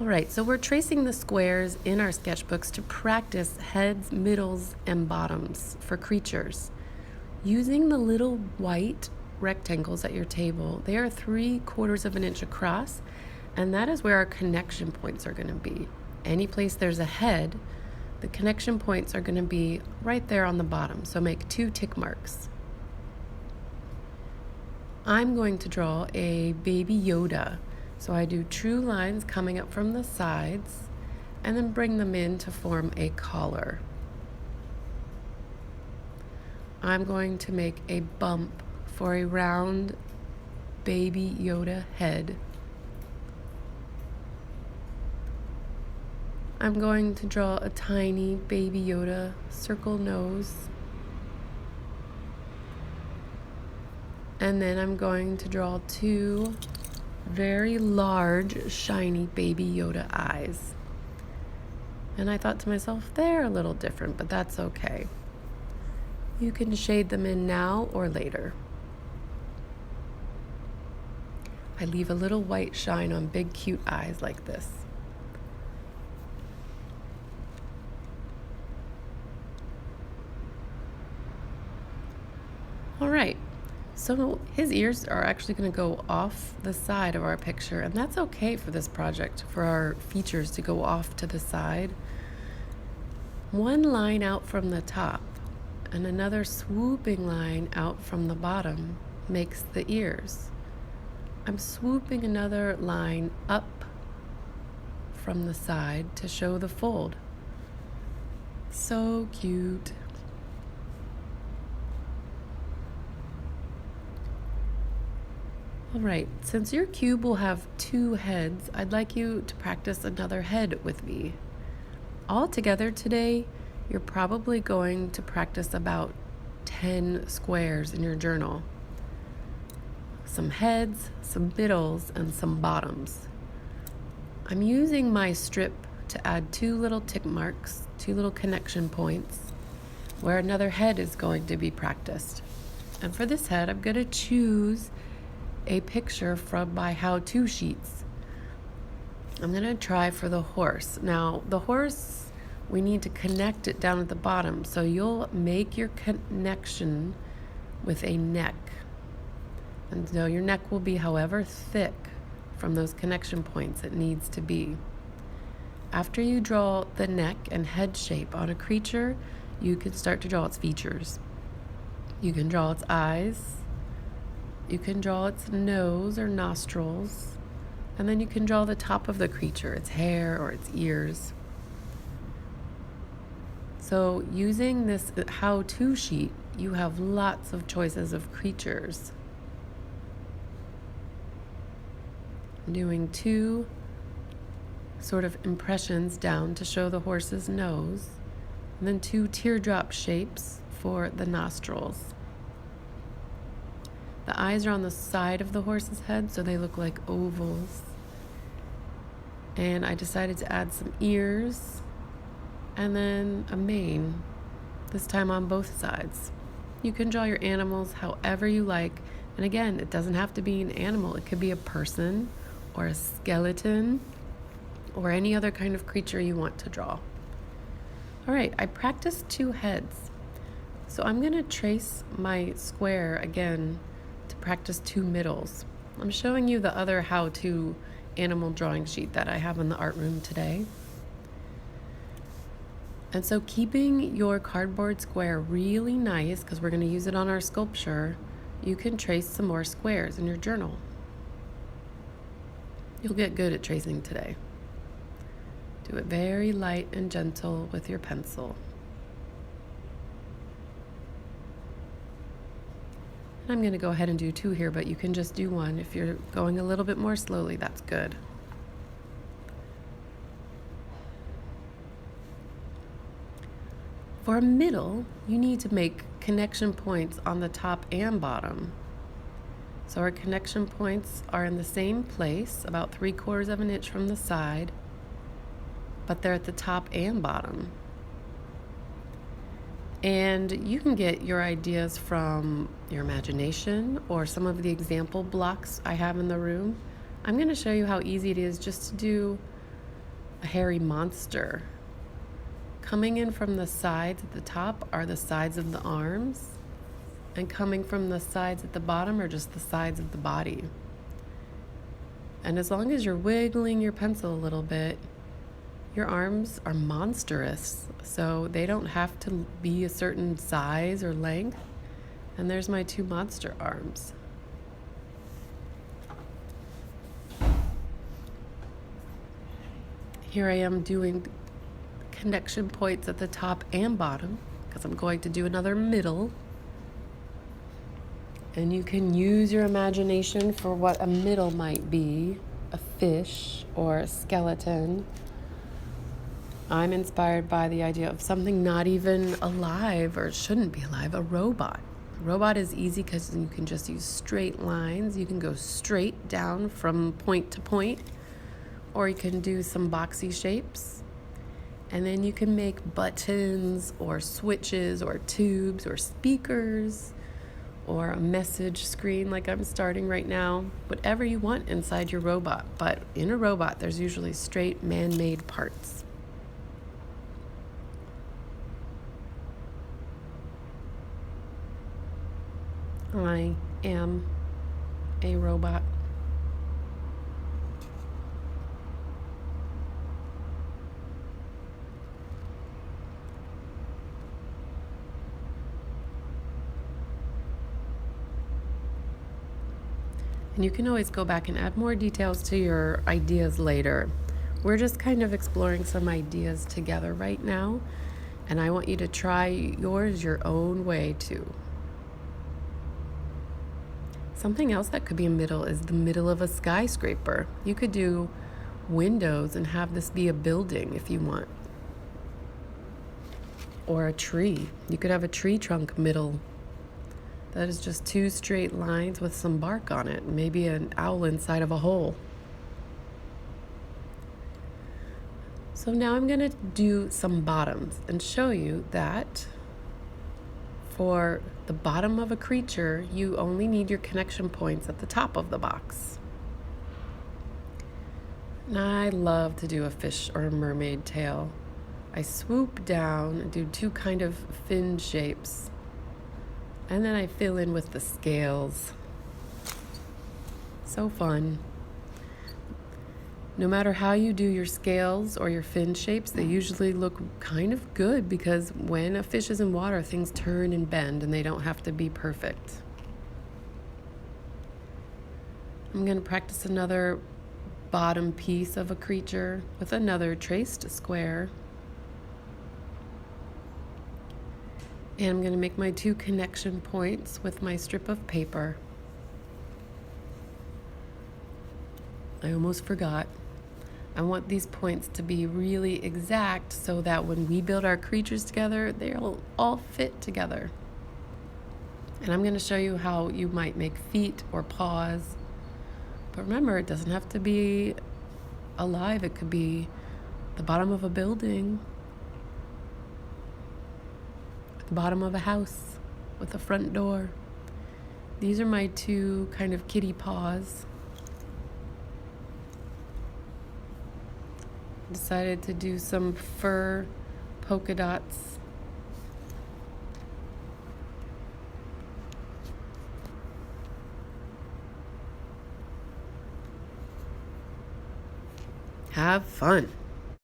All right, so we're tracing the squares in our sketchbooks to practice heads, middles, and bottoms for creatures. Using the little white rectangles at your table, they are 3/4 of an inch across, and that is where our connection points are going to be. Any place there's a head, the connection points are going to be right there on the bottom, so make 2 tick marks. I'm going to draw a baby Yoda. So I do true lines coming up from the sides and then bring them in to form a collar. I'm going to make a bump for a round baby Yoda head. I'm going to draw a tiny baby Yoda circle nose. And then I'm going to draw 2 very large, shiny baby Yoda eyes. And I thought to myself, they're a little different, but that's okay. You can shade them in now or later. I leave a little white shine on big, cute eyes like this. All right. So his ears are actually going to go off the side of our picture, and that's okay for this project, for our features to go off to the side. One line out from the top and another swooping line out from the bottom makes the ears. I'm swooping another line up from the side to show the fold. So cute. All right, since your cube will have 2 heads, I'd like you to practice another head with me. All together today, you're probably going to practice about 10 squares in your journal. Some heads, some middles, and some bottoms. I'm using my strip to add 2 little tick marks, 2 little connection points, where another head is going to be practiced. And for this head, I'm going to choose a picture from my how-to sheets. I'm going to try for the horse. Now, the horse, we need to connect it down at the bottom. So you'll make your connection with a neck. And so your neck will be however thick from those connection points it needs to be. After you draw the neck and head shape on a creature, you can start to draw its features. You can draw its eyes. You can draw its nose or nostrils, and then you can draw the top of the creature, its hair or its ears. So using this how-to sheet, you have lots of choices of creatures. I'm doing 2 sort of impressions down to show the horse's nose, and then 2 teardrop shapes for the nostrils. The eyes are on the side of the horse's head, so they look like ovals. And I decided to add some ears and then a mane, this time on both sides. You can draw your animals however you like. And again, it doesn't have to be an animal. It could be a person or a skeleton or any other kind of creature you want to draw. All right, I practiced 2 heads. So I'm going to trace my square again to practice 2 middles. I'm showing you the other how-to animal drawing sheet that I have in the art room today. And so keeping your cardboard square really nice, because we're going to use it on our sculpture, you can trace some more squares in your journal. You'll get good at tracing today. Do it very light and gentle with your pencil. I'm going to go ahead and do 2 here, but you can just do 1. If you're going a little bit more slowly, that's good. For a middle, you need to make connection points on the top and bottom. So our connection points are in the same place, about 3/4 of an inch from the side, but they're at the top and bottom. And you can get your ideas from your imagination or some of the example blocks I have in the room. I'm going to show you how easy it is just to do a hairy monster. Coming in from the sides at the top are the sides of the arms, and coming from the sides at the bottom are just the sides of the body. And as long as you're wiggling your pencil a little bit, your arms are monstrous, so they don't have to be a certain size or length. And there's my two monster arms. Here I am doing connection points at the top and bottom because I'm going to do another middle. And you can use your imagination for what a middle might be, a fish or a skeleton. I'm inspired by the idea of something not even alive, or shouldn't be alive, a robot. A robot is easy because you can just use straight lines. You can go straight down from point to point, or you can do some boxy shapes. And then you can make buttons or switches or tubes or speakers or a message screen like I'm starting right now, whatever you want inside your robot. But in a robot, there's usually straight man-made parts. I am a robot. And you can always go back and add more details to your ideas later. We're just kind of exploring some ideas together right now, and I want you to try yours your own way too. Something else that could be a middle is the middle of a skyscraper. You could do windows and have this be a building if you want. Or a tree. You could have a tree trunk middle. That is just two straight lines with some bark on it, maybe an owl inside of a hole. So now I'm going to do some bottoms and show you that for the bottom of a creature, you only need your connection points at the top of the box. And I love to do a fish or a mermaid tail. I swoop down and do two kind of fin shapes. And then I fill in with the scales. So fun. No matter how you do your scales or your fin shapes, they usually look kind of good because when a fish is in water, things turn and bend and they don't have to be perfect. I'm going to practice another bottom piece of a creature with another traced square. And I'm going to make my two connection points with my strip of paper. I almost forgot. I want these points to be really exact so that when we build our creatures together, they'll all fit together. And I'm going to show you how you might make feet or paws. But remember, it doesn't have to be alive. It could be the bottom of a building, the bottom of a house with a front door. These are my two kind of kitty paws. Decided to do some fur polka dots. Have fun.